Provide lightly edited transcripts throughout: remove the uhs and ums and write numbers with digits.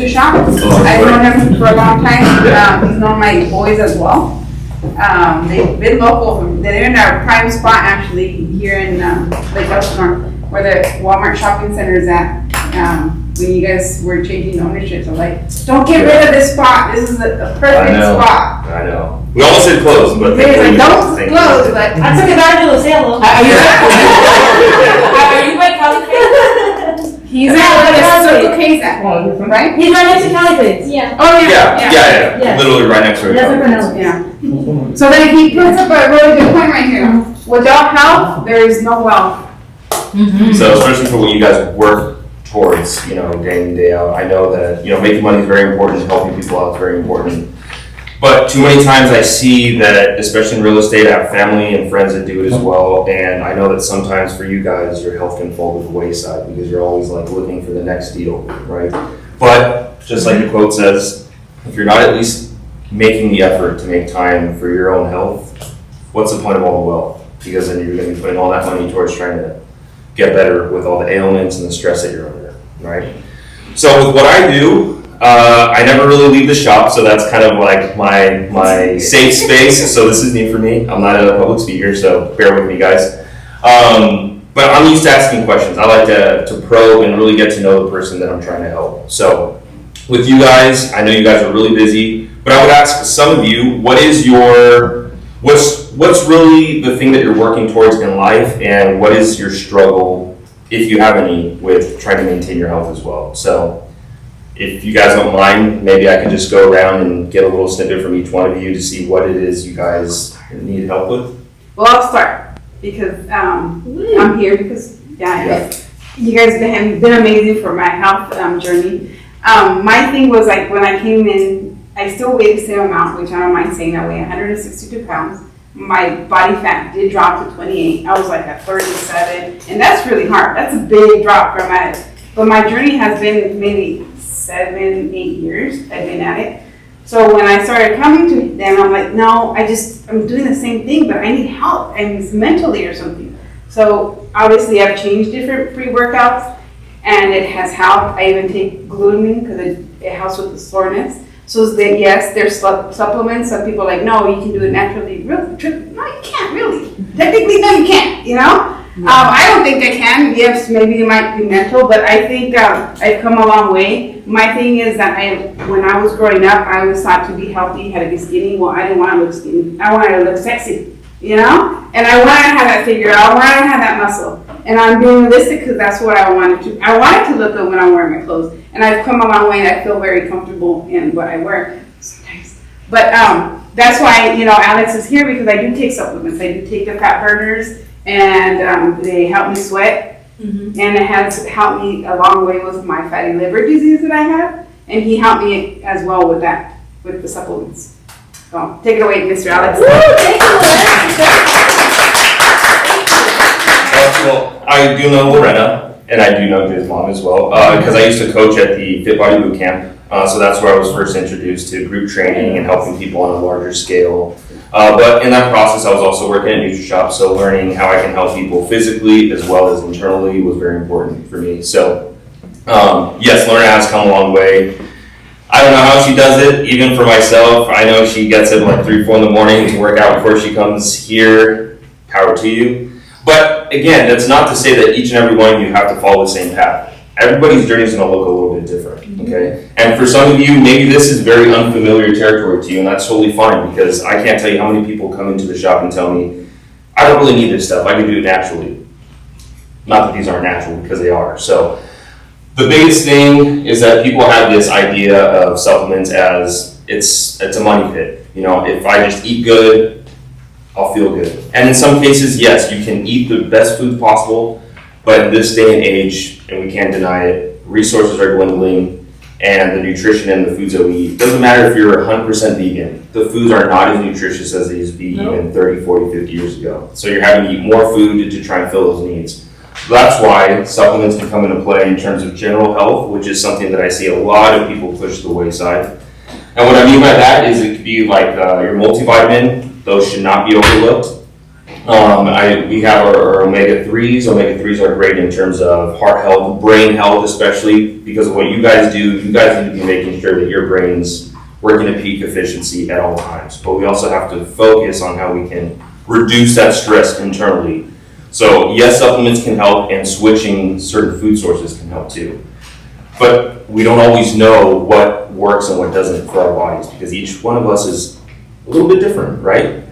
NutriShop. I've known him for a long time. He's known my boys as well. They've been local. They're in our prime spot actually here in Lake Elsinore, where the Walmart shopping center is at. When you guys were changing ownership, so like, don't get rid of this spot. This is a perfect spot. I know. We almost said close, but like, don't close. But I took advantage of Loucel. Are you my Cali? He's at Circle K's at home, right? He's right next to Cali. Yeah. Oh yeah. Yeah. Literally right next to it. Yeah. So then he puts up a really good point right here. Without health, there is no wealth. Mm-hmm. So especially for what you guys work towards, day in and day out, I know that, making money is very important, helping people out is very important. But too many times I see that, especially in real estate, I have family and friends that do it as well, and I know that sometimes for you guys, your health can fall to the wayside because you're always like looking for the next deal, right? But just like the quote says, if you're not at least making the effort to make time for your own health, what's the point of all the wealth? Because then you're going to be putting all that money towards trying to get better with all the ailments and the stress that you're under, right? So with what I do, I never really leave the shop, so that's kind of like my safe space. So this is new for me. I'm not a public speaker, so bear with me, guys. But I'm used to asking questions. I like to probe and really get to know the person that I'm trying to help. So with you guys, I know you guys are really busy, but I would ask some of you, what's really the thing that you're working towards in life, and what is your struggle, if you have any, with trying to maintain your health as well? So if you guys don't mind, maybe I can just go around and get a little snippet from each one of you to see what it is you guys need help with. Well, I'll start because I'm here because you guys have been amazing for my health journey. My thing was like when I came in, I still weighed the same amount, which I don't mind saying I weigh 162 pounds. My body fat did drop to 28. I was like at 37, and that's really hard. That's a big drop from it. But my journey has been maybe 7-8 years I've been at it. So when I started coming to them, I'm like, no, I'm doing the same thing, but I need help, and it's mentally or something. So obviously I've changed different pre-workouts, and it has helped. I even take glutamine because it helps with the soreness. So that yes, there's supplements. Some people are like, no, you can do it naturally. No, you can't really. Technically, no, you can't. I don't think I can. Yes, maybe it might be mental, but I think I've come a long way. My thing is that when I was growing up, I was thought to be healthy, had to be skinny. Well, I didn't want to look skinny. I wanted to look sexy, and I wanted to have that figure. I wanted to have that muscle, and I'm being realistic because that's what I wanted to. I wanted to look good when I'm wearing my clothes, and I've come a long way. And I feel very comfortable in what I wear sometimes, but that's why Alex is here because I do take supplements. I do take the fat burners. And they help me sweat, and it has helped me a long way with my fatty liver disease that I have, and he helped me as well with that, with the supplements. So take it away, Mr. Alex. Woo, thank you. Well, I do know Lorena, and I do know his mom as well, because I used to coach at the Fit Body Boot Camp, so that's where I was first introduced to group training and helping people on a larger scale. But in that process, I was also working at NutriShop, so learning how I can help people physically as well as internally was very important for me. So, yes, Lorena has come a long way. I don't know how she does it, even for myself. I know she gets up like 3, 4 in the morning to work out before she comes here. Power to you. But again, that's not to say that each and every one of you have to follow the same path. Everybody's journey is going to look a little bit different, okay? And for some of you, maybe this is very unfamiliar territory to you, and that's totally fine because I can't tell you how many people come into the shop and tell me, I don't really need this stuff, I can do it naturally. Not that these aren't natural, because they are. So the biggest thing is that people have this idea of supplements as it's a money pit. If I just eat good, I'll feel good. And in some cases, yes, you can eat the best food possible, but in this day and age, and we can't deny it, resources are dwindling, and the nutrition and the foods that we eat, doesn't matter if you're 100% vegan, the foods are not as nutritious as they used to be even 30, 40, 50 years ago. So you're having to eat more food to try and fill those needs. So that's why supplements can come into play in terms of general health, which is something that I see a lot of people push to the wayside. And what I mean by that is it could be like your multivitamin, those should not be overlooked. We have our omega-3s. Omega-3s are great in terms of heart health, brain health especially, because of what you guys do. You guys need to be making sure that your brain's working at peak efficiency at all times. But we also have to focus on how we can reduce that stress internally. So yes, supplements can help, and switching certain food sources can help too. But we don't always know what works and what doesn't for our bodies, because each one of us is a little bit different, right?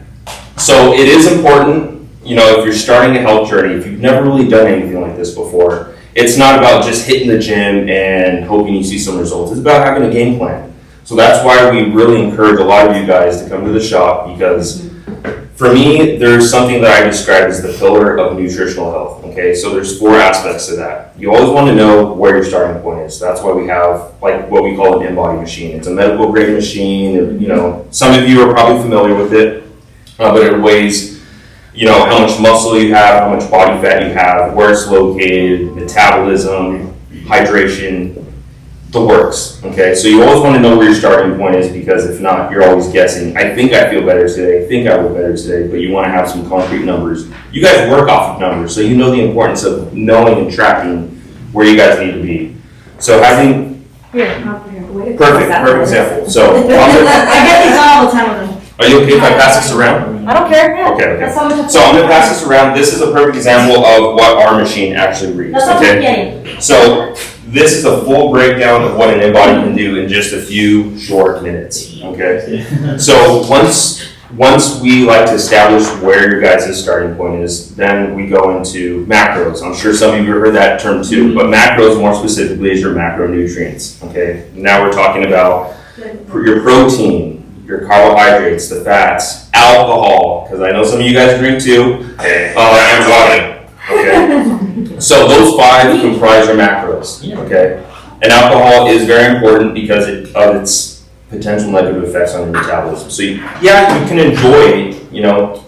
So it is important, if you're starting a health journey, if you've never really done anything like this before, it's not about just hitting the gym and hoping you see some results. It's about having a game plan. So that's why we really encourage a lot of you guys to come to the shop, because for me, there's something that I describe as the pillar of nutritional health, okay? So there's 4 aspects to that. You always want to know where your starting point is. So that's why we have what we call an in-body machine. It's a medical grade machine. Some of you are probably familiar with it, but it weighs, how much muscle you have, how much body fat you have, where it's located, metabolism, hydration, the works, okay? So you always want to know where your starting point is, because if not, you're always guessing. I think I feel better today, I think I will better today, but you want to have some concrete numbers. You guys work off of numbers, so you know the importance of knowing and tracking where you guys need to be. So having... Perfect example. So, I get these all the time with them. are you okay if I pass this around? I don't care. Yeah. Okay. That's how much. So I'm going to pass this around. This is a perfect example of what our machine actually reads, That's what I'm okay? getting. So this is a full breakdown of what an in-body can do in just a few short minutes, okay? So once we like to establish where your guys' starting point is, then we go into macros. I'm sure some of you have heard that term too, but macros more specifically is your macronutrients, okay? Now we're talking about your protein, your carbohydrates, the fats, alcohol, because I know some of you guys drink too, and water, okay? So those 5 comprise your macros, okay? And alcohol is very important because of its potential negative effects on your metabolism. So you can enjoy it,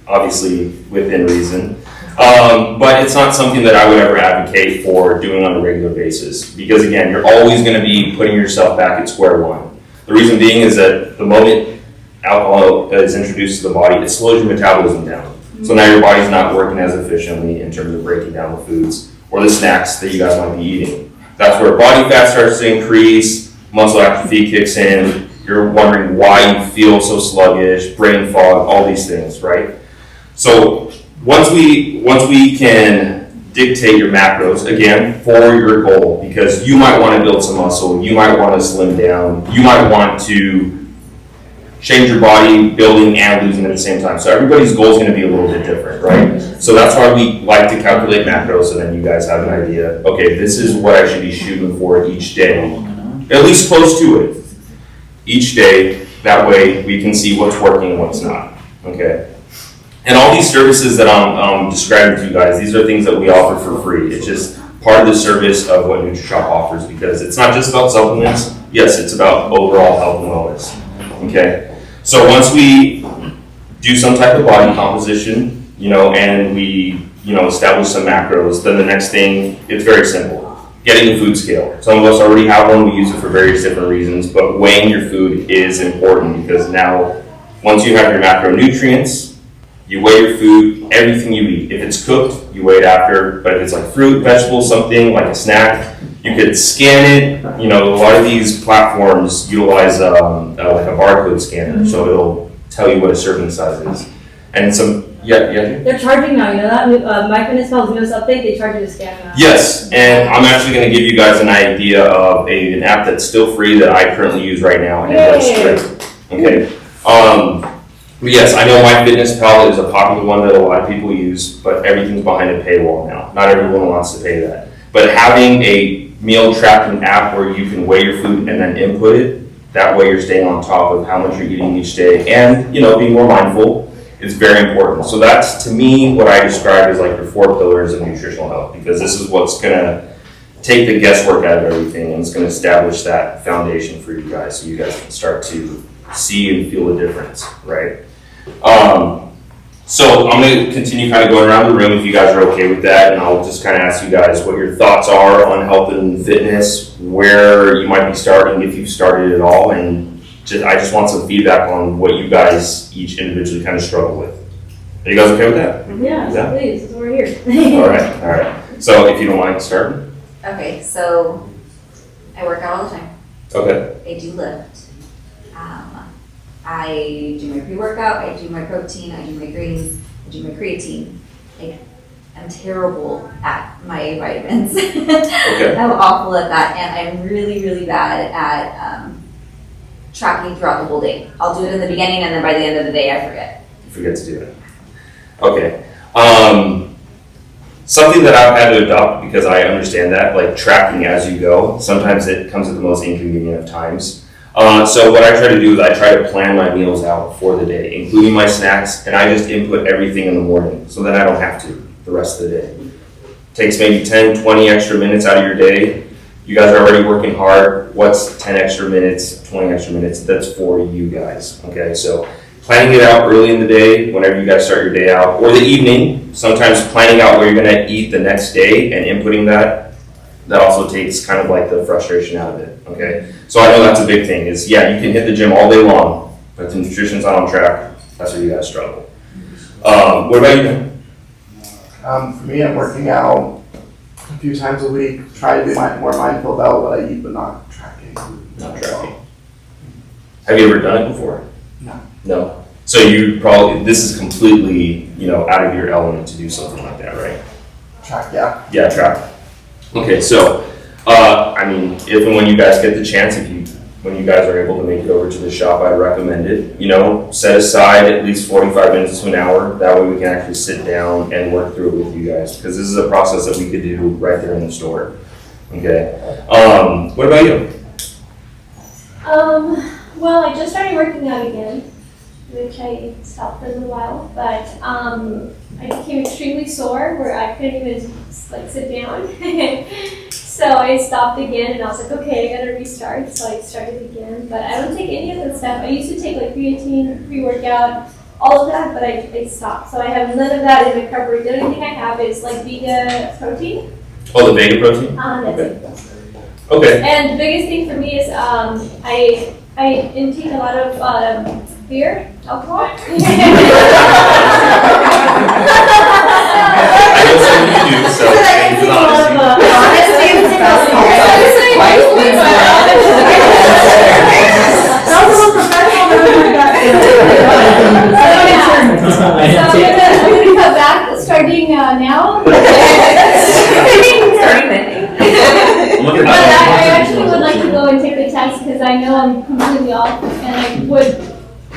obviously within reason, but it's not something that I would ever advocate for doing on a regular basis, because again, you're always going to be putting yourself back at square one. The reason being is that the moment alcohol is introduced to the body, it slows your metabolism down. So now your body's not working as efficiently in terms of breaking down the foods or the snacks that you guys might be eating. That's where body fat starts to increase, muscle atrophy kicks in, you're wondering why you feel so sluggish, brain fog, all these things, right? So once we can dictate your macros, again, for your goal, because you might want to build some muscle, you might want to slim down, you might want to change your body, building and losing at the same time. So everybody's goal is going to be a little bit different, right? So that's why we like to calculate macros, so then you guys have an idea, okay, this is what I should be shooting for each day, at least close to it, each day. That way we can see what's working and what's not, okay? And all these services that I'm describing to you guys, these are things that we offer for free. It's just part of the service of what NutriShop offers, because it's not just about supplements. Yes, it's about overall health and wellness. Okay? So once we do some type of body composition, and we, establish some macros, then the next thing, it's very simple. Getting a food scale. Some of us already have one. We use it for various different reasons, but weighing your food is important, because now once you have your macronutrients, you weigh your food, everything you eat. If it's cooked, you weigh it after, but if it's like fruit, vegetables, something like a snack, you could scan it. A lot of these platforms utilize like a barcode scanner, so it'll tell you what a serving size is. And They're charging now, you know that? My Fitness Pal's newest update, they charge you to scan now. Yes, and I'm actually going to give you guys an idea of an app that's still free that I currently use right now, and it works great. Okay. But yes, I know MyFitnessPal is a popular one that a lot of people use, but everything's behind a paywall now. Not everyone wants to pay that. But having a meal tracking app where you can weigh your food and then input it, that way you're staying on top of how much you're eating each day, and being more mindful is very important. So that's, to me, what I describe as like your 4 pillars of nutritional health, because this is what's gonna take the guesswork out of everything, and it's gonna establish that foundation for you guys, so you guys can start to see and feel the difference, right? So I'm going to continue kind of going around the room if you guys are okay with that, and I'll just kind of ask you guys what your thoughts are on health and fitness, where you might be starting, if you've started at all, and I just want some feedback on what you guys each individually kind of struggle with. Are you guys okay with that? Yeah, Yeah. please, that's why we're here. All right. So if you don't mind starting. Okay, so I work out all the time. Okay. I do lift. I do my pre-workout, I do my protein, I do my greens, I do my creatine. Like, I'm terrible at my vitamins. Okay. I'm awful at that, and I'm really, really bad at tracking throughout the whole day. I'll do it in the beginning, and then by the end of the day, I forget. You forget to do it. Okay. Something that I've had to adopt because I understand that, like tracking as you go, sometimes it comes at the most inconvenient of times. So what I try to do is I try to plan my meals out for the day, including my snacks, and I just input everything in the morning so that I don't have to the rest of the day. Takes maybe 10, 20 extra minutes out of your day. You guys are already working hard. What's 10 extra minutes, 20 extra minutes? That's for you guys, okay? So planning it out early in the day, whenever you guys start your day out, or the evening, sometimes planning out where you're gonna eat the next day and inputting that also takes kind of like the frustration out of it, okay? So I know that's a big thing is, yeah, you can hit the gym all day long, but if the nutrition's not on track, that's where you guys struggle. What about you? For me, I'm working out a few times a week, try to be more mindful about what I eat, but not tracking. Not tracking. Have you ever done it before? No. No. So you probably, this is completely, out of your element to do something like that, right? Track, yeah. Yeah, track. Okay, so, if and when you guys get the chance, when you guys are able to make it over to the shop, I'd recommend it. Set aside at least 45 minutes to an hour. That way we can actually sit down and work through it with you guys, because this is a process that we could do right there in the store. Okay. What about you? Well, I just started working out again, which I stopped for a little while, but I became extremely sore where I couldn't even sit down. So I stopped again, and I was like, okay, I gotta restart. So I started again, but I don't take any of that stuff. I used to take creatine, pre-workout, all of that, but I stopped. So I have none of that in recovery. The only thing I have is Vega protein. Oh, the Vega protein? That's Okay. it. Okay. And the biggest thing for me is I intake a lot of beer, alcohol. I know some of you do, so thank you for the honesty. I'm gonna cut back starting now. But I actually would like to go and take the test because I know I'm completely off, and I would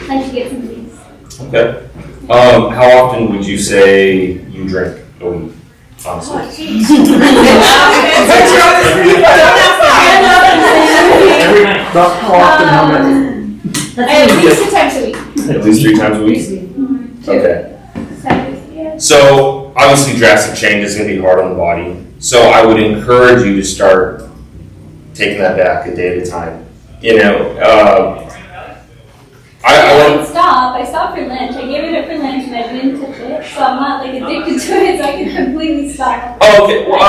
like to get some of these. Okay. How often would you say you drink a week, honestly? Oh, geez. Every night. How often, how many? At least 2 times a week. At least 3 times a week? Okay. Yeah. So, obviously drastic change is going to be hard on the body. So I would encourage you to start taking that back a day at a time. I stopped for lunch. I gave it up for lunch and I didn't touch it. So I'm not addicted to it, so I can completely stop. Oh, okay. Well,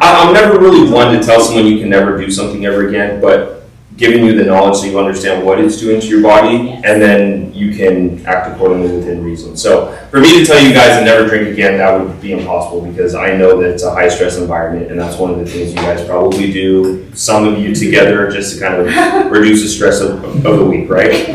I'm never really one to tell someone you can never do something ever again, but giving you the knowledge so you understand what it's doing to your body, and then you can act accordingly within reason. So for me to tell you guys to never drink again, that would be impossible, because I know that it's a high stress environment, and that's one of the things you guys probably do, some of you together, just to kind of reduce the stress of the week, right?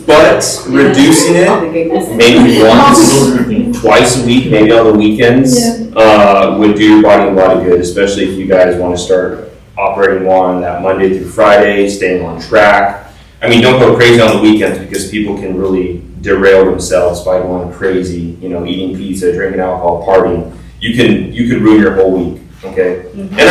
But reducing it maybe once, twice a week, maybe on the weekends, would do your body a lot of good, especially if you guys want to start operating more on that Monday through Friday, staying on track. I mean, don't go crazy on the weekends, because people can really derail themselves by going crazy, eating pizza, drinking alcohol, partying. You could ruin your whole week, okay? Mm-hmm. And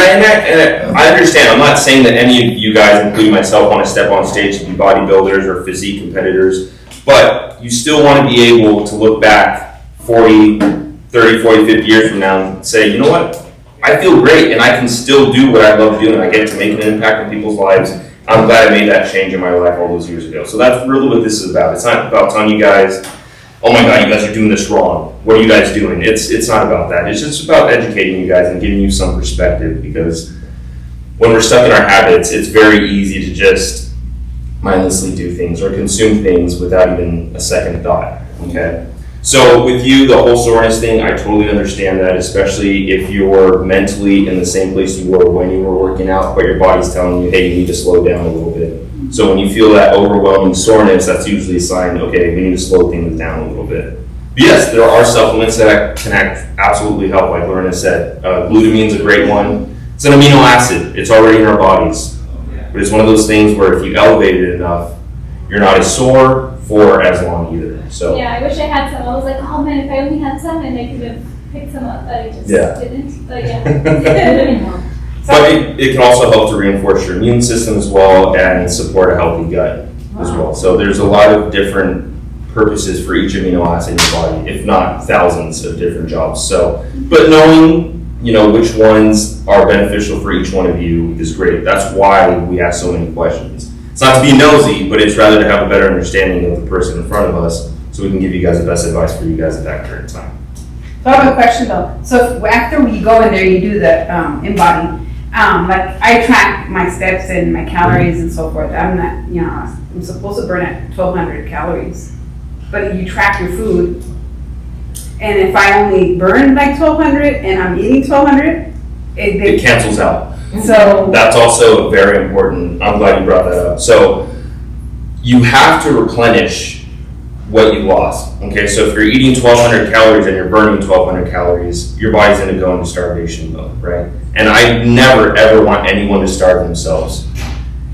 I understand. I'm not saying that any of you guys, including myself, want to step on stage to be bodybuilders or physique competitors, but you still want to be able to look back 40, 30, 40, 50 years from now and say, you know what? I feel great, and I can still do what I love doing. I get to make an impact on people's lives. I'm glad I made that change in my life all those years ago. So that's really what this is about. It's not about telling you guys, oh my God, you guys are doing this wrong. What are you guys doing? It's not about that. It's just about educating you guys and giving you some perspective, because when we're stuck in our habits, it's very easy to just mindlessly do things or consume things without even a second thought. Okay. So with you, the whole soreness thing, I totally understand that, especially if you're mentally in the same place you were when you were working out, but your body's telling you, hey, you need to slow down a little bit. So when you feel that overwhelming soreness, that's usually a sign, okay, we need to slow things down a little bit. But yes, there are supplements that can absolutely help, like Lorena said. Glutamine's a great one. It's an amino acid. It's already in our bodies. But it's one of those things where if you elevate it enough, you're not as sore for as long either. So Yeah, I wish I had some. I was like, oh man, if I only had some and I could have picked some up, but I just didn't. But yeah. But it can also help to reinforce your immune system as well and support a healthy gut as well. So there's a lot of different purposes for each amino acid in your body, if not thousands of different jobs. So, but knowing, which ones are beneficial for each one of you is great. That's why we ask so many questions. It's not to be nosy, but it's rather to have a better understanding of the person in front of us so we can give you guys the best advice for you guys at that current time. So I have a question though. So if, after we go in there, you do the InBody, like I track my steps and my calories and so forth. I'm not, I'm supposed to burn at 1,200 calories, but you track your food. And if I only burn like 1,200 and I'm eating 1,200, It cancels out. So That's also very important. I'm glad you brought that up. So you have to replenish what you lost. Okay, so if you're eating 1,200 calories and you're burning 1,200 calories, your body's going to go into starvation mode, right? And I never ever want anyone to starve themselves.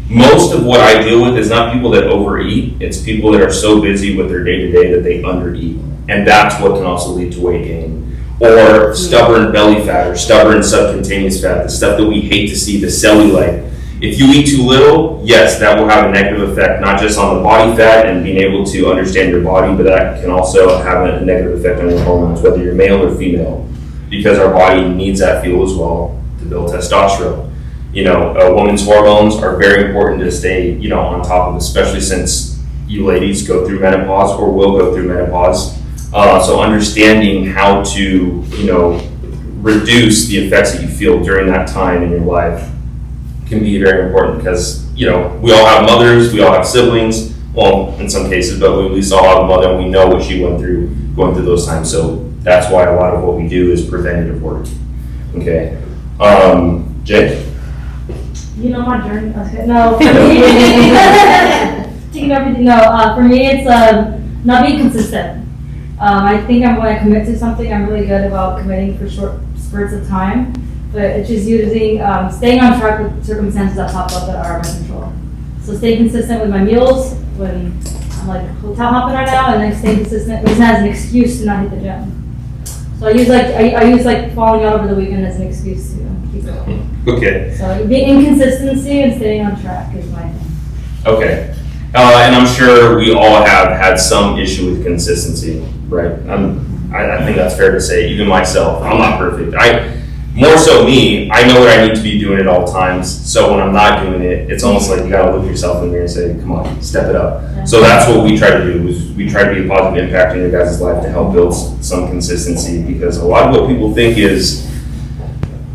Most of what I deal with is not people that overeat, it's people that are so busy with their day-to-day that they undereat. And that's what can also lead to weight gain. Or stubborn belly fat or stubborn subcutaneous fat, the stuff that we hate to see, the cellulite. If you eat too little, yes, that will have a negative effect, not just on the body fat and being able to understand your body, but that can also have a negative effect on your hormones, whether you're male or female, because our body needs that fuel as well to build testosterone. A woman's hormones are very important to stay, on top of, especially since you ladies go through menopause or will go through menopause. So understanding how to, reduce the effects that you feel during that time in your life can be very important because, we all have mothers, we all have siblings, well, in some cases, but we at least all have a mother and we know what she went through going through those times. So that's why a lot of what we do is preventative work. Okay. Jay? My journey. Okay. No, for me, taking everything. No, for me, it's not being consistent. I think when I commit to something, I'm really good about committing for short spurts of time, but it's just using, staying on track with circumstances that pop up that are out of my control. So staying consistent with my meals when I'm like hotel hopping right now, and then staying consistent using that as an excuse to not hit the gym. So I use falling out over the weekend as an excuse to keep it going. Okay. So the inconsistency and staying on track is my thing. Okay. And I'm sure we all have had some issue with consistency, right? I think that's fair to say, even myself. I'm not perfect. More so me, I know what I need to be doing at all times. So when I'm not doing it, it's almost like you gotta look yourself in the mirror and say, come on, step it up. Yeah. So that's what we try to do, is we try to be a positive impact in your guys' life to help build some consistency, because a lot of what people think is,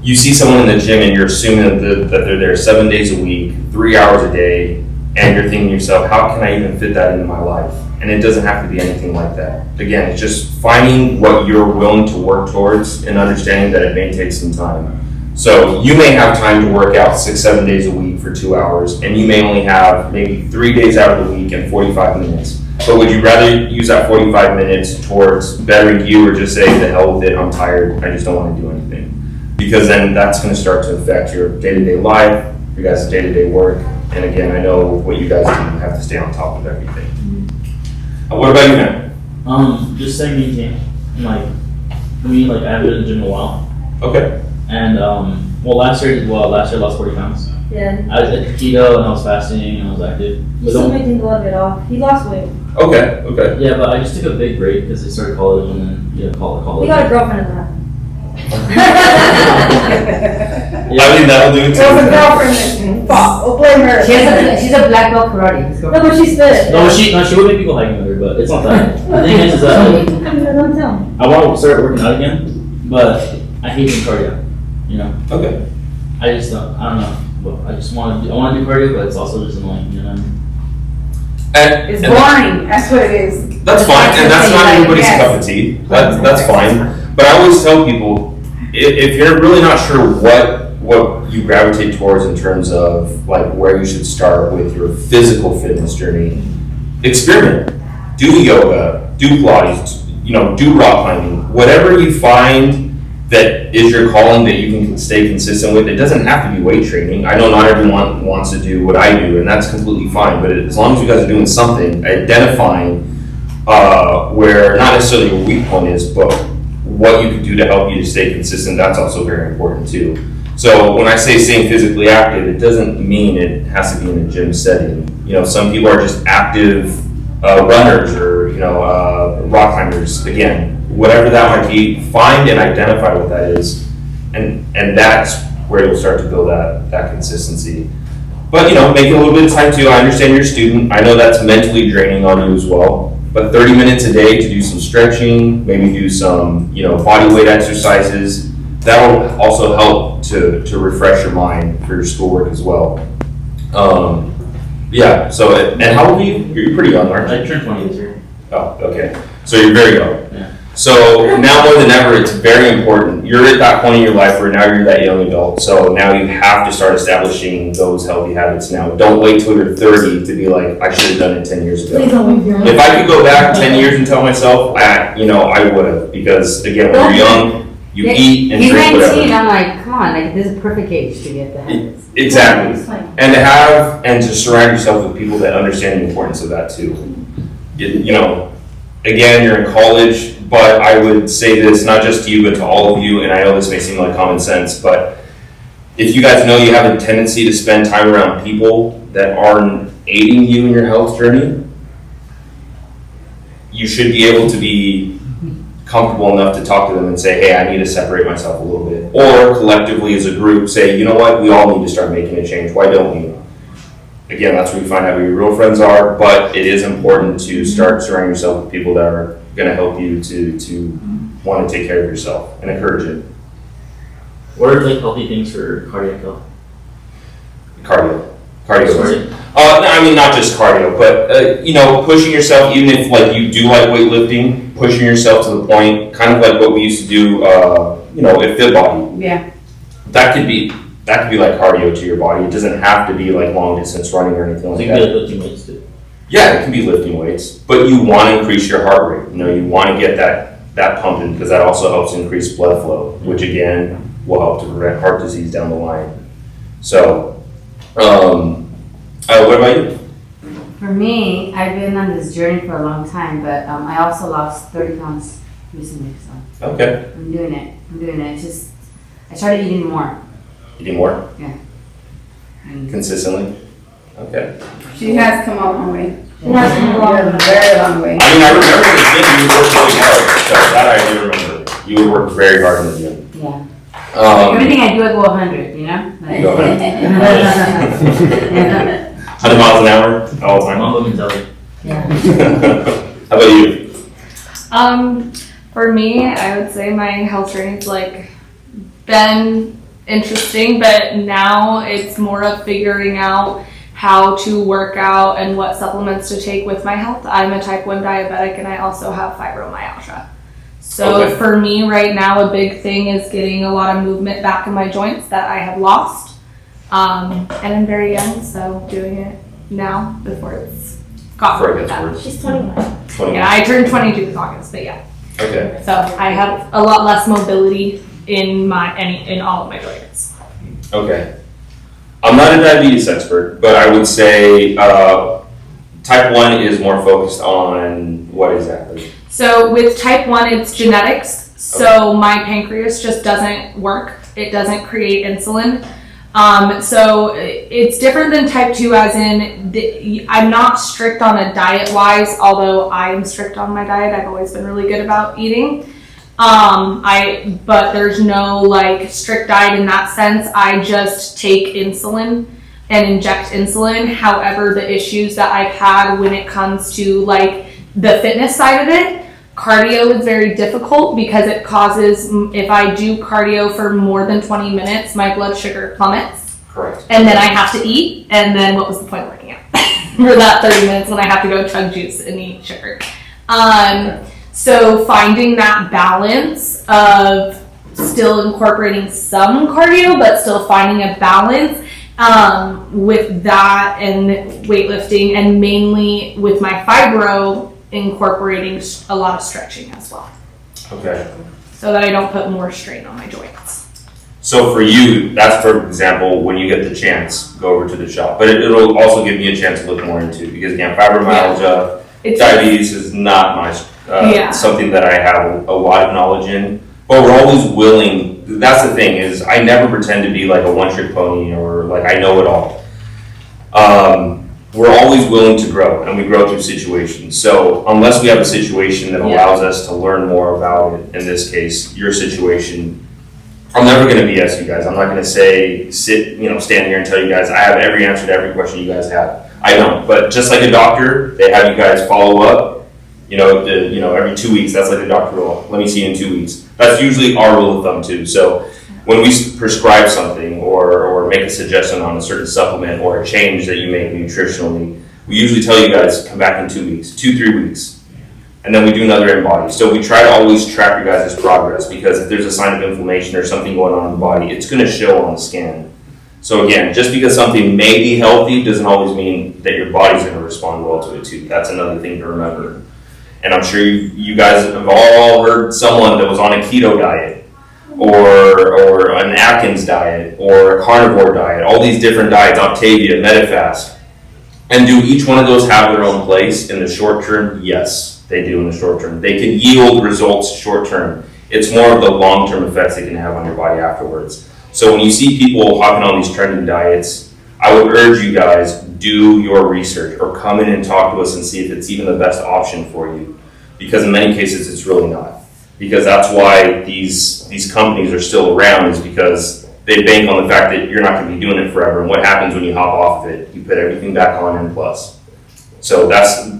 you see someone in the gym and you're assuming that they're there 7 days a week, 3 hours a day, and you're thinking to yourself, how can I even fit that into my life? And it doesn't have to be anything like that. Again, it's just finding what you're willing to work towards and understanding that it may take some time. So you may have time to work out 6-7 days a week for 2 hours, and you may only have maybe 3 days out of the week and 45 minutes. But would you rather use that 45 minutes towards bettering you, or just say, the hell with it, I'm tired, I just don't want to do anything? Because then that's going to start to affect your day-to-day life, your guys' day-to-day work. And again, I know what you guys do, you have to stay on top of everything. What about you, man? Just staying maintained. For me, I haven't been in the gym in a while. Okay. And, last year I lost 40 pounds. Yeah. I did keto and I was fasting and I was active. You still maintained a lot of it off. He lost weight. Okay. Yeah, but I just took a big break because I started college and then, college. You got a girlfriend in that. I mean, that'll do it too. It was a girlfriend. We'll blame her. She's a black belt karate. No, but she's fit. No, she would make people hiking with her, but it's not that. The thing is that Don't tell me. I want to start working out again, but I hate doing cardio. Okay. I just don't. I don't know. But I just want to. I want to do cardio, but it's also just annoying. It's boring. That's what it is. That's fine, and that's not everybody's cup of tea. That's fine. But I always tell people, if you're really not sure what you gravitate towards in terms of like where you should start with your physical fitness journey, experiment. Do yoga, do Pilates, do rock climbing. Whatever you find that is your calling that you can stay consistent with. It doesn't have to be weight training. I know not everyone wants to do what I do, and that's completely fine. But as long as you guys are doing something, identifying where not necessarily your weak point is, but what you can do to help you to stay consistent, that's also very important too. So when I say staying physically active, it doesn't mean it has to be in a gym setting. Some people are just active runners or rock climbers. Again, whatever that might be, find and identify what that is, and that's where you'll start to build that consistency. But make it a little bit of time too. I understand you're a student. I know that's mentally draining on you as well. But 30 minutes a day to do some stretching, maybe do some body weight exercises. That'll also help to refresh your mind for your schoolwork as well. Yeah. So and how old are you? You're pretty young, aren't you? I turned 20 this year. Oh, okay. So you're very young. Yeah. So now more than ever, it's very important. You're at that point in your life where now you're that young adult. So now you have to start establishing those healthy habits now. Don't wait till you're 30 to be like, I should have done it 10 years ago. If I could go back 10 years and tell myself, I would have. Because again, when you're young, you eat and drink whatever. He's 19, I'm like, come on, like this is a perfect age to get the habits. Exactly. And to surround yourself with people that understand the importance of that too. Again, you're in college, but I would say this not just to you, but to all of you, and I know this may seem like common sense, but if you guys know you have a tendency to spend time around people that aren't aiding you in your health journey, you should be able to be comfortable enough to talk to them and say, hey, I need to separate myself a little bit. Or collectively as a group say, you know what, we all need to start making a change. Why don't we? Again, that's where you find out who your real friends are, but it is important to start surrounding yourself with people that are going to help you to want to take care of yourself and encourage it. What are like healthy things for cardiac health? Cardio. Sorry. I mean, not just cardio, but pushing yourself, even if like you do like weightlifting, pushing yourself to the point, kind of like what we used to do, at Fit Body. Yeah. That could be like cardio to your body. It doesn't have to be like long distance running or anything I like think that. like lifting weights too. Yeah, it can be lifting weights, but you want to increase your heart rate. You want to get that pumping because that also helps increase blood flow, which again will help to prevent heart disease down the line. So, what about you? For me, I've been on this journey for a long time, but I also lost 30 pounds recently, so Okay. I'm doing it. It's just, I started eating more. Eating more? Yeah. Consistently? Okay. She has come a long way. That's a long A very long way. I mean, I remember in the gym you would work really hard. So that I do remember. You would work very hard in the gym. Yeah. Everything I do, I go 100, Like, Go 100 miles an hour all the time. Mom mentality. yeah. How about you? For me, I would say my health journey's been interesting, but now it's more of figuring out how to work out and what supplements to take with my health. I'm a type 1 diabetic and I also have fibromyalgia. So Okay. for me right now, a big thing is getting a lot of movement back in my joints that I have lost. And I'm very young, so doing it now before it's gotten Before it gets bad. worse. She's 21. 20. Yeah, I turned 22 this August, but yeah. Okay. So I have a lot less mobility in all of my joints. Okay. I'm not a diabetes expert, but I would say type 1 is more focused on what exactly? So with type 1, it's genetics. So my pancreas just doesn't work. It doesn't create insulin. So it's different than type 2 as in I'm not strict on a diet wise, although I'm strict on my diet. I've always been really good about eating. But there's no strict diet in that sense. I just take insulin and inject insulin. However, the issues that I've had when it comes to the fitness side of it, cardio is very difficult because it causes, if I do cardio for more than 20 minutes, my blood sugar plummets. Correct. And then I have to eat. And then what was the point of working out for that 30 minutes when I have to go chug juice and eat sugar? So finding that balance of still incorporating some cardio, but still finding a balance with that and weightlifting, and mainly with my fibro, incorporating a lot of stretching as well, Okay. so that I don't put more strain on my joints. So for you, that's for example, when you get the chance, go over to the shop. But it'll also give me a chance to look more into, because again, fibromyalgia, diabetes is not my something that I have a lot of knowledge in. But we're always willing. That's the thing, is I never pretend to be like a one-trick pony or like I know it all. We're always willing to grow, and we grow through situations. So unless we have a situation that allows us to learn more about it, in this case, your situation, I'm never going to BS you guys. I'm not going to stand here and tell you guys I have every answer to every question you guys have. I don't. But just like a doctor, they have you guys follow up. Every 2 weeks. That's like a doctor rule. Let me see you in 2 weeks. That's usually our rule of thumb too. So when we prescribe something or make a suggestion on a certain supplement or a change that you make nutritionally, we usually tell you guys come back in 2 weeks, 2-3 weeks. And then we do another in-body. So we try to always track your guys' progress, because if there's a sign of inflammation or something going on in the body, it's going to show on the scan. So again, just because something may be healthy doesn't always mean that your body's going to respond well to it too. That's another thing to remember. And I'm sure you guys have all heard someone that was on a keto diet or an Atkins diet or a carnivore diet, all these different diets, Octavia, Medifast. And do each one of those have their own place in the short term? Yes, they do in the short term. They can yield results short term. It's more of the long-term effects they can have on your body afterwards. So when you see people hopping on these trending diets, I would urge you guys, do your research or come in and talk to us and see if it's even the best option for you. Because in many cases, it's really not. Because that's why these companies are still around, is because they bank on the fact that you're not going to be doing it forever. And what happens when you hop off of it? You put everything back on N+. So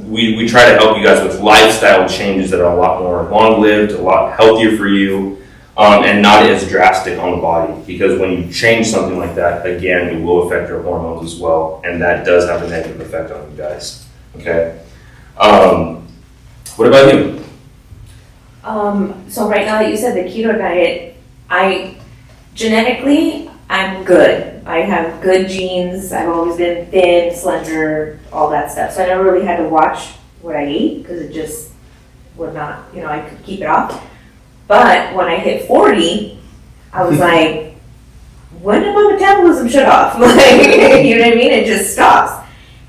we try to help you guys with lifestyle changes that are a lot more long-lived, a lot healthier for you, and not as drastic on the body. Because when you change something like that, again, it will affect your hormones as well, and that does have a negative effect on you guys. Okay. What about you? So right now that you said the keto diet, genetically, I'm good. I have good genes. I've always been thin, slender, all that stuff. So I never really had to watch what I ate, because it just would not, I could keep it off. But when I hit 40, I was like, when did my metabolism shut off? You know what I mean? It just stops.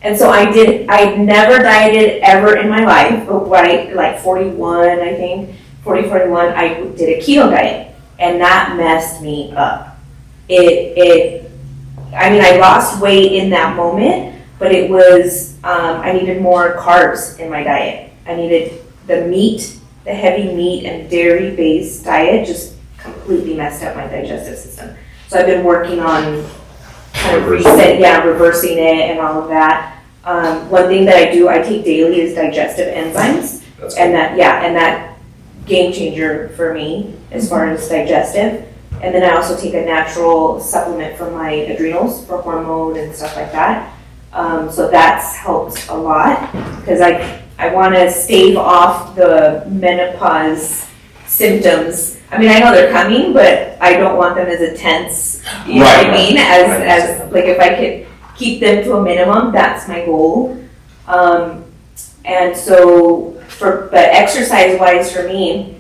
And so I never dieted ever in my life, but like 41, I think, 41, I did a keto diet, and that messed me up. I lost weight in that moment, but it was, I needed more carbs in my diet. I needed the heavy meat and dairy-based diet just completely messed up my digestive system. So I've been working on kind of reversing it and all of that. One thing that I take daily is digestive enzymes. That's cool. And that game changer for me as far as digestive. And then I also take a natural supplement for my adrenals for hormone and stuff like that. So that's helped a lot, because I want to stave off the menopause symptoms. I mean, I know they're coming, but I don't want them as intense, you know what I mean? As like, if I could keep them to a minimum, that's my goal. And so, but exercise-wise for me,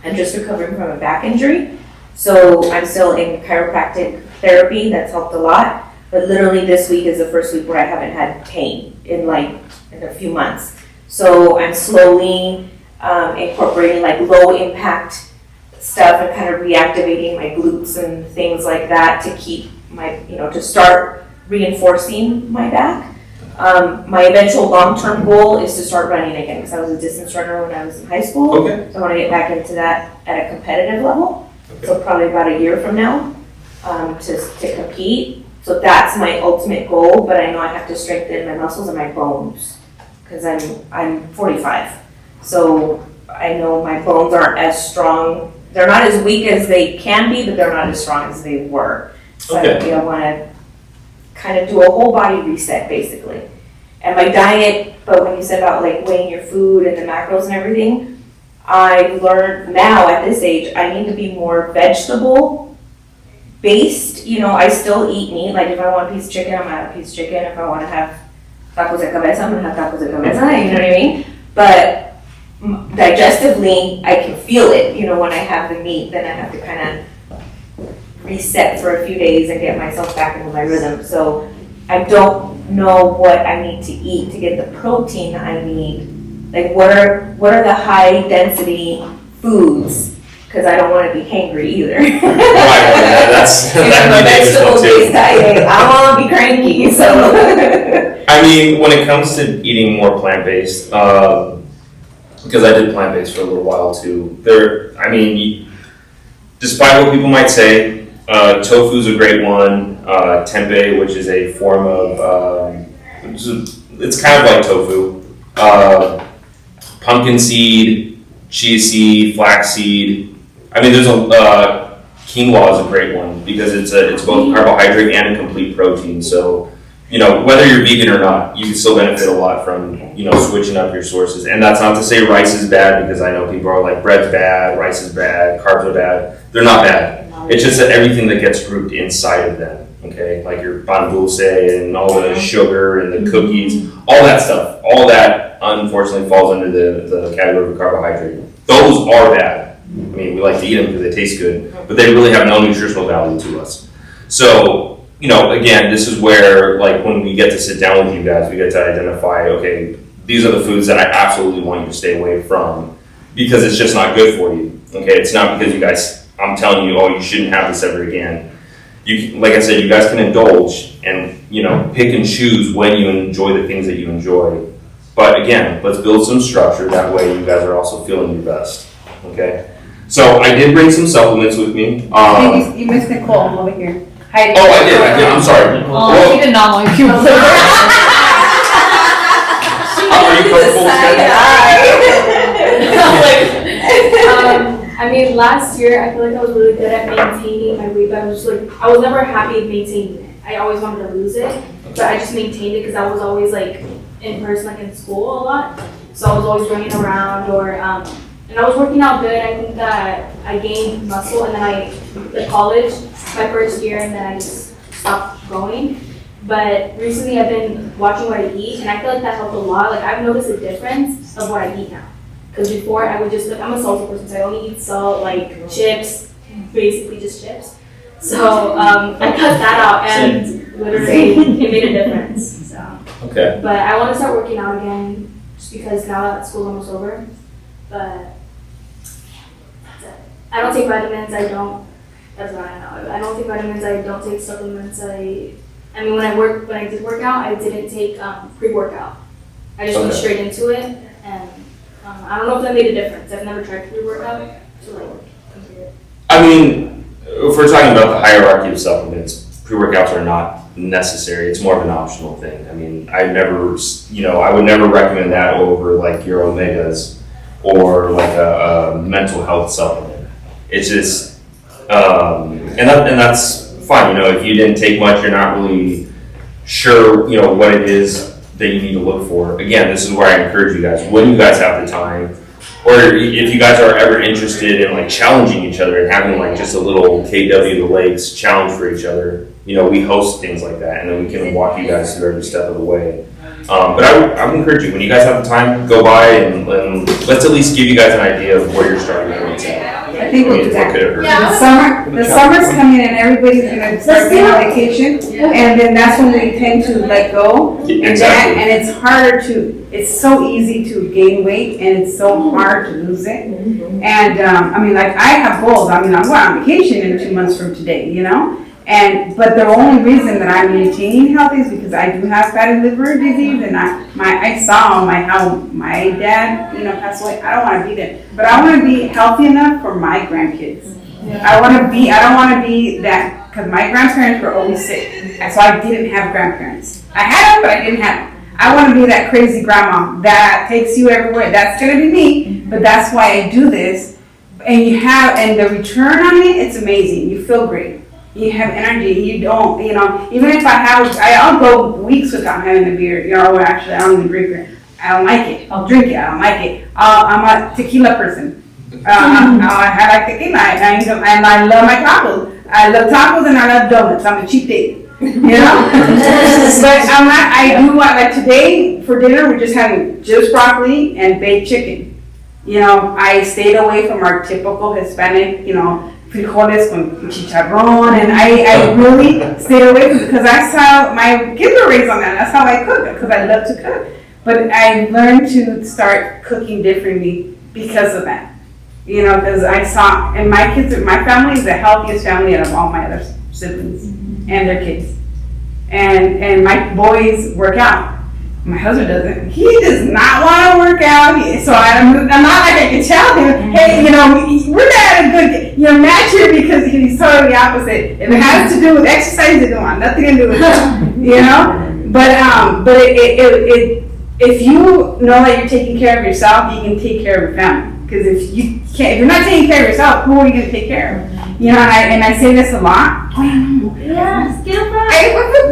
I'm just recovering from a back injury. So I'm still in chiropractic therapy. That's helped a lot. But literally this week is the first week where I haven't had pain in a few months. So I'm slowly incorporating like low impact stuff and kind of reactivating my glutes and things like that to keep my, to start reinforcing my back. My eventual long-term goal is to start running again, because I was a distance runner when I was in high school. Okay. So I want to get back into that at a competitive level. Okay. So probably about a year from now to compete. So that's my ultimate goal, but I know I have to strengthen my muscles and my bones, because I'm 45. So I know my bones aren't as strong. They're not as weak as they can be, but they're not as strong as they were. So I want to kind of do a whole body reset, basically. And my diet, but when you said about like weighing your food and the macros and everything, I've learned now at this age, I need to be more vegetable based. You know, I still eat meat. Like if I want a piece of chicken, I'm gonna have a piece of chicken. If I want to have tacos de cabeza, I'm gonna have tacos de cabeza, you know what I mean? But digestively, I can feel it, you know, when I have the meat, then I have to kind of reset for a few days and get myself back into my rhythm. So I don't know what I need to eat to get the protein I need. Like what are the high density foods? Because I don't want to be hangry either. Right, that's vegetable based diet. I want to be cranky, so. I mean, when it comes to eating more plant-based, because I did plant-based for a little while too, despite what people might say, tofu's a great one. Tempeh, which is a form of, it's kind of like tofu. Pumpkin seed, chia seed, flax seed. I mean, there's quinoa is a great one because it's both carbohydrate and a complete protein. So, you know, whether you're vegan or not, you can still benefit a lot from, you know, switching up your sources. And that's not to say rice is bad, because I know people are like, bread's bad, rice is bad, carbs are bad. They're not bad. It's just that everything that gets grouped inside of them, okay? Like your pan dulce and all the sugar and the cookies, all that stuff, all that unfortunately falls under the category of carbohydrate. Those are bad. I mean, we like to eat them because they taste good, but they really have no nutritional value to us. So, you know, again, this is where, like, when we get to sit down with you guys, we get to identify, okay, these are the foods that I absolutely want you to stay away from because it's just not good for you. Okay, it's not because you guys, I'm telling you, oh, you shouldn't have this ever again. You, like I said, you guys can indulge and, you know, pick and choose when you enjoy the things that you enjoy. But again, let's build some structure. That way you guys are also feeling your best. Okay? So I did bring some supplements with me. You missed Nicole over here. Hi. Oh, I did. I'm sorry. Oh, she did not like you. Are you comfortable with that? I mean, last year I feel like I was really good at maintaining my weight, but I was just like, I was never happy maintaining it. I always wanted to lose it, but I just maintained it because I was always like in person, like in school a lot. So I was always running around and I was working out good. I think that I gained muscle, and then I college my first year, and then I just stopped going. But recently I've been watching what I eat, and I feel like that helped a lot. Like I've noticed a difference of what I eat now. Because before I would just, I'm a salty person, so I only eat salt, like chips, basically just chips. So I cut that out, and literally it made a difference. So. Okay. But I want to start working out again, just because now that school's almost over. But that's it. I don't take vitamins. That's what I know. I don't take vitamins. I don't take supplements. I mean, when I did work out, I didn't take pre-workout. I just went straight into it, and I don't know if that made a difference. I've never tried pre-workout to like compare it. I mean, if we're talking about the hierarchy of supplements, pre-workouts are not necessary. It's more of an optional thing. I mean, I would never recommend that over like your omegas or like a mental health supplement. It's just, and that's fine. You know, if you didn't take much, you're not really sure, you know, what it is that you need to look for. Again, this is where I encourage you guys, when you guys have the time, or if you guys are ever interested in like challenging each other and having like just a little KW the Lakes challenge for each other, you know, we host things like that, and then we can walk you guys through every step of the way. But I would encourage you, when you guys have the time, go by and let's at least give you guys an idea of where you're starting at. I think we'll do that. The summer's coming and everybody's gonna start being on vacation, and then that's when we tend to let go. Exactly. And it's harder it's so easy to gain weight, and it's so hard to lose it. And I mean, like I have goals. I mean, I'm going on vacation in 2 months from today, you know? But the only reason that I'm maintaining health is because I do have fatty liver disease, and I saw how my dad, you know, passed away. I don't want to be there, but I want to be healthy enough for my grandkids. I don't want to be that, because my grandparents were always sick, and so I didn't have grandparents. I had them, but I didn't have them. I want to be that crazy grandma that takes you everywhere. That's gonna be me, but that's why I do this. And the return on it, it's amazing. You feel great. you have energy, you don't, even if I'll go weeks without having a beer, or actually I don't even drink beer. I don't like it. I'll drink it. I don't like it. I'm a tequila person. I like tequila, and I love my tacos. I love tacos and I love donuts. I'm a cheap date. But I do like today for dinner, we're just having just broccoli and baked chicken. I stayed away from our typical Hispanic, frijoles con chicharrón, and I really stayed away from it because I saw my kids were raised on that. That's how I cook, because I love to cook. But I learned to start cooking differently because of that. Because I saw, and my family is the healthiest family out of all my other siblings and their kids. And my boys work out. My husband doesn't. He does not want to work out. So I'm not like I can tell him, hey, we're not a good, match here, because he's totally the opposite. If it has to do with exercise, it don't want nothing to do with it, But if you know that you're taking care of yourself, you can take care of your family. Because if you're not taking care of yourself, who are you going to take care of? And I say this a lot. Yes, get up.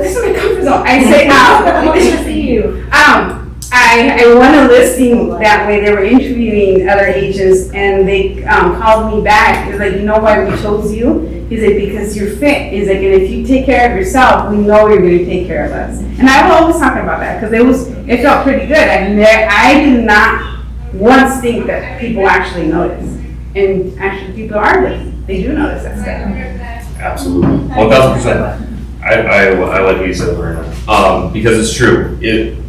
This is my comfort zone. I say, I want to see you. I won a listing that way. They were interviewing other agents, and they called me back. It's like, you know why we chose you? He's like, because you're fit. He's like, and if you take care of yourself, we know you're going to take care of us. And I was always talking about that, because it felt pretty good. I did not once think that people actually notice. And actually people are listening. They do notice that stuff. Absolutely, 1,000%. I like what you said, Lorena, because it's true.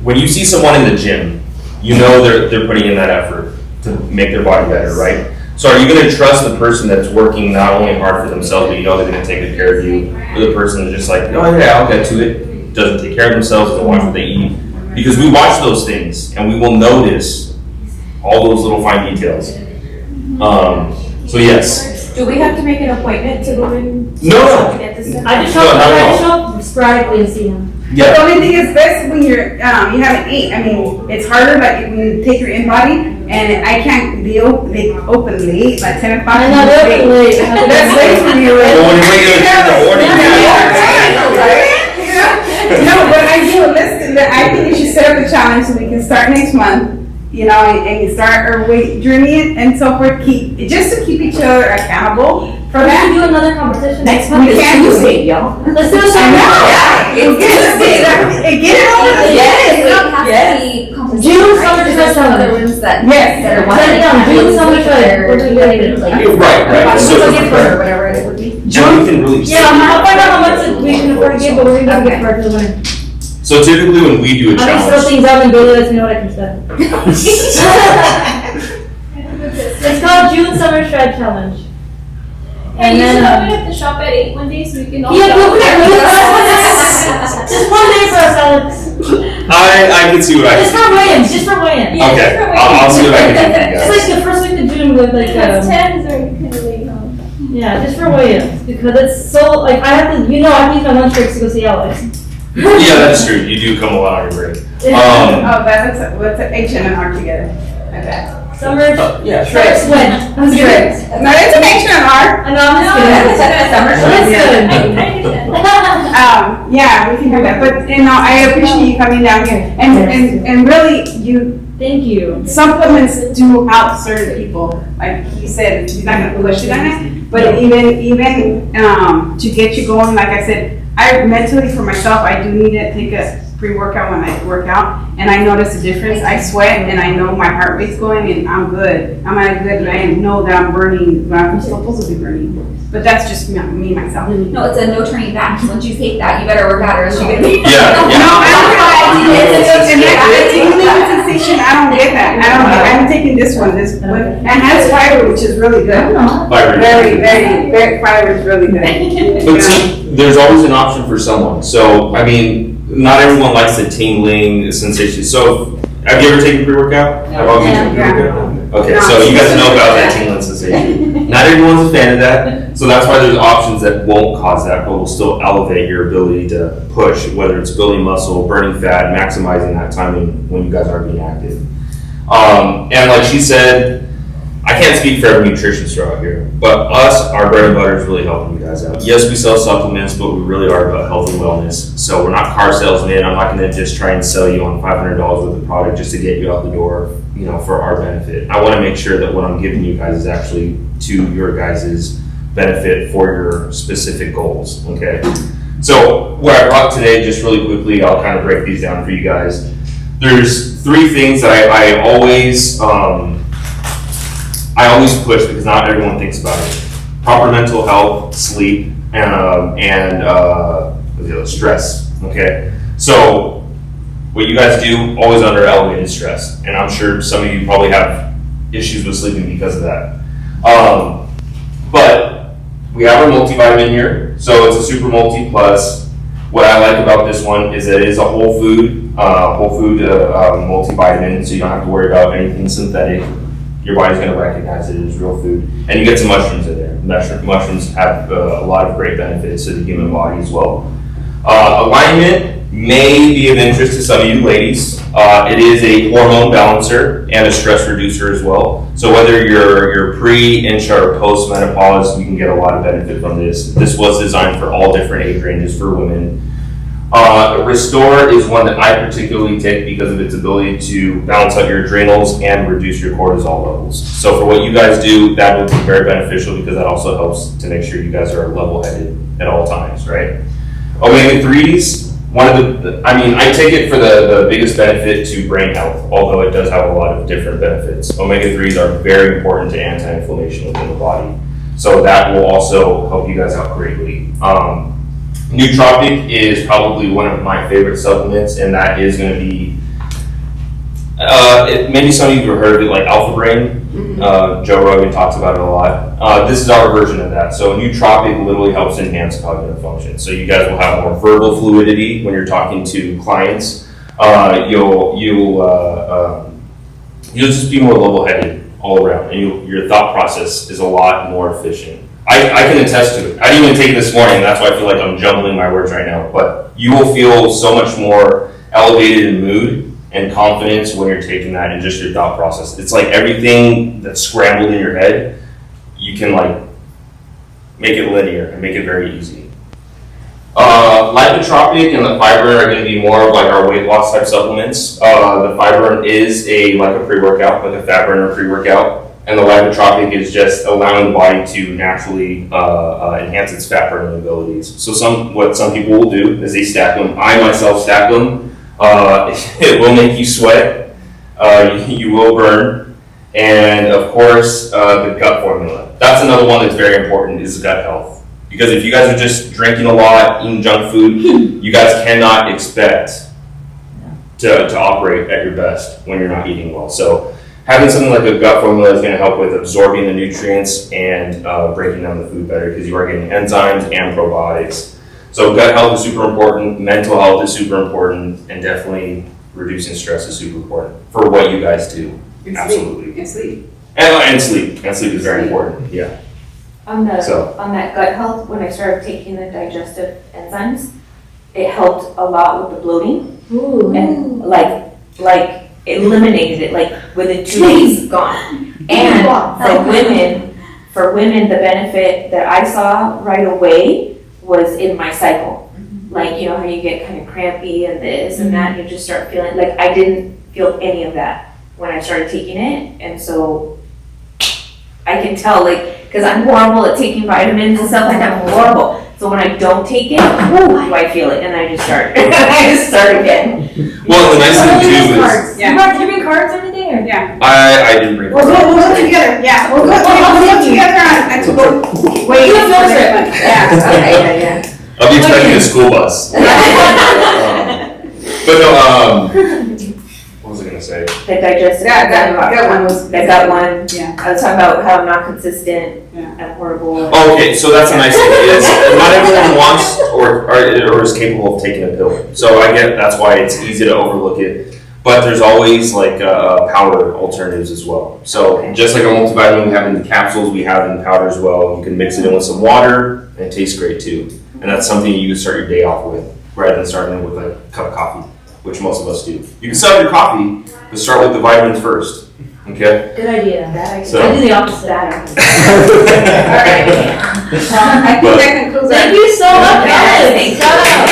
When you see someone in the gym, they're putting in that effort to make their body better, right? So are you going to trust the person that's working not only hard for themselves, but they're going to take good care of you, or the person that's just like, oh yeah, I'll get to it, doesn't take care of themselves, doesn't watch what they eat? Because we watch those things and we will notice all those little fine details. So yes. Do we have to make an appointment to go in? No. To get this done? I just No, not at all. show up sporadically and see him. Yeah. The only thing is best when you haven't ate. I mean, it's harder like when you take your in-body, and I can't they open late, like 10 o'clock. I know, they're open late. That's late for you. Well, when you wake up in the morning, No, but I do listen. I think you should set up a challenge so we can start next month. And start our weight journey and so forth. Just to keep each other accountable for We that. should do another competition Next month is Tuesday, y'all. Let's do I know. Get it over the June summer trip other ones that Yes. that are Set it down. June summer trip. We're doing it. Right. So So, gift or whatever it would be. June, we can really. Yeah, I'll find out how much we can afford to give, but we're gonna get for the winner. So typically when we do a I'll just throw challenge, things out and Billy lets me know what I can spend. It's called June Summer Shred Challenge. And you should open up the shop at 8 one day so we can all Yeah, shop. go for it. Just one day for us, Alex. I can see what I Just can for weigh-ins, just for weigh-ins. Yeah, Okay, just for I'll see what I can do for you It's guys. like the first week of June with like, Because 10s are kind of late, huh? yeah, just for weigh-ins, because it's so, like, I have to use my lunch breaks to go see Alex. Yeah, that's true. You do come a lot on your break. Oh, that's what's H&R together. I bet. Summer, Yeah, shred, sweat. I'm Shreds. No, it's an H&R. I know, I'm just kidding. Summer That's good. Yeah, we can do that. But I appreciate you coming down here. And really, Thank you. supplements do help certain people. Like he said, he's not gonna push it on it, but even to get you going, like I said, I mentally for myself, I do need to take a pre-workout when I work out, and I notice a difference. I sweat, and I know my heart rate's going, and I'm good. I'm at a good. I know that I'm burning what I'm supposed to be burning. But that's just me myself. No, it's a no turning back. Once you take that, you better work out or else you're gonna be. Yeah. No, I don't sensation. I don't get that. I'm taking this one, and has fiber, which is really good. Fiber. Very fiber is really good. But see, there's always an option for someone. So, I mean, not everyone likes the tingling sensation. So, have you ever taken pre-workout? Have all of you taken pre-workout? Okay, so you guys know about that tingling sensation. Not everyone's a fan of that. So that's why there's options that won't cause that, but will still elevate your ability to push, whether it's building muscle, burning fat, maximizing that time when you guys are being active. And like she said, I can't speak for every nutrition store out here, but our bread and butter is really helping you guys out. Yes, we sell supplements, but we really are about health and wellness. So we're not car salesmen. I'm not going to just try and sell you on $500 worth of product just to get you out the door, for our benefit. I want to make sure that what I'm giving you guys is actually to your guys' benefit for your specific goals, okay? So what I brought today, just really quickly, I'll kind of break these down for you guys. There's 3 things that I always push because not everyone thinks about it. Proper mental health, sleep, and stress, okay? So what you guys do, always under elevated stress. And I'm sure some of you probably have issues with sleeping because of that. But we have our multivitamin here. So it's a Super Multi Plus. What I like about this one is that it is a whole food multivitamin, so you don't have to worry about anything synthetic. Your body's going to recognize it as real food. And you get some mushrooms in there. Mushrooms have a lot of great benefits to the human body as well. Alignment may be of interest to some of you ladies. It is a hormone balancer and a stress reducer as well. So whether you're pre, intra, or post menopause, you can get a lot of benefit from this. This was designed for all different age ranges for women. Restore is one that I particularly take because of its ability to balance out your adrenals and reduce your cortisol levels. So for what you guys do, that would be very beneficial because that also helps to make sure you guys are level-headed at all times, right? Omega-3s, I take it for the biggest benefit to brain health, although it does have a lot of different benefits. Omega-3s are very important to anti-inflammation within the body. So that will also help you guys out greatly. Nootropic is probably one of my favorite supplements, and that is going to be, maybe some of you have heard of it, like Alpha Brain. Joe Rogan talks about it a lot. This is our version of that. So Nootropic literally helps enhance cognitive function. So you guys will have more verbal fluidity when you're talking to clients. You'll just be more level-headed all around, and your thought process is a lot more efficient. I can attest to it. I didn't even take it this morning, that's why I feel like I'm jumbling my words right now. But you will feel so much more elevated in mood and confidence when you're taking that and just your thought process. It's like everything that's scrambled in your head, you can make it linear and make it very easy. Lipotropic and the Fibrin are going to be more of our weight loss type supplements. The Fibrin is a pre-workout, like a fat burner pre-workout. And the lipotropic is just allowing the body to naturally enhance its fat burning abilities. So what some people will do is they stack them. I myself stack them. It will make you sweat. You will burn. And of course, the gut formula. That's another one that's very important is gut health. Because if you guys are just drinking a lot, eating junk food, you guys cannot expect to operate at your best when you're not eating well. So having something like a gut formula is going to help with absorbing the nutrients and breaking down the food better because you are getting enzymes and probiotics. So gut health is super important, mental health is super important, and definitely reducing stress is super important for what you guys do. Absolutely. And sleep. And sleep. And sleep is very important, yeah. On that gut health, when I started taking the digestive enzymes, it helped a lot with the bloating. Ooh. And it eliminated it, within 2 days, gone. And for women, the benefit that I saw right away was in my cycle. How you get kind of crampy and this and that, and you just start feeling, I didn't feel any of that when I started taking it. And so I can tell, because I'm horrible at taking vitamins and stuff like that, I'm horrible. So when I don't take it, do I feel it? And I just start. I just start again. Well, the nice thing too is, You bring cards or anything? Or? Yeah. I didn't bring. We'll go together. Yeah. We'll go together to go. Wait. Do a field trip. Yeah. Okay, yeah. I'll be expecting a school bus. But no, what was I gonna say? The digestive. That one was. I got one. Yeah. I was talking about how I'm not consistent. Yeah. I'm horrible. Oh, okay, so that's a nice thing. Not everyone wants or is capable of taking a pill. So I get that's why it's easy to overlook it. But there's always powder alternatives as well. So just like a multivitamin we have in the capsules, we have in powder as well. You can mix it in with some water and it tastes great too. And that's something you can start your day off with rather than starting with a cup of coffee, which most of us do. You can start your coffee, but start with the vitamins first. Okay. Good idea. So- I do the opposite. Alright. I think that concludes our. Thank you so much, guys. Thank Shout out.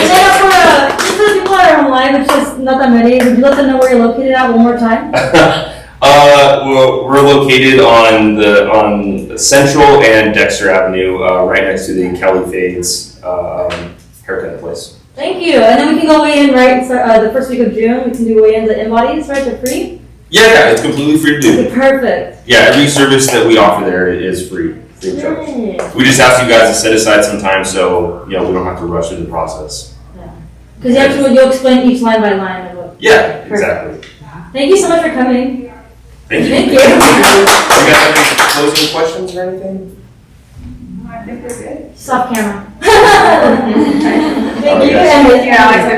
And then just for the people that are online, which is not that many, would you let them know where you're located at one more time? We're located on Central and Dexter Avenue, right next to the Kelly Fades haircut place. Thank you. And then we can go weigh in, right, the first week of June. We can do weigh-ins at InBodies, right? They're free? Yeah, it's completely free to do. Okay, perfect. Yeah, every service that we offer there is free of charge. Nice. We just ask you guys to set aside some time so we don't have to rush through the process. Because you'll explain each line by line. Of what. Yeah, exactly. Thank you so much for coming. Thank you. Thank You you. guys have any closing questions or anything? I think we're good. Soft camera. Oh, Thank you. yes. Yeah, like I said,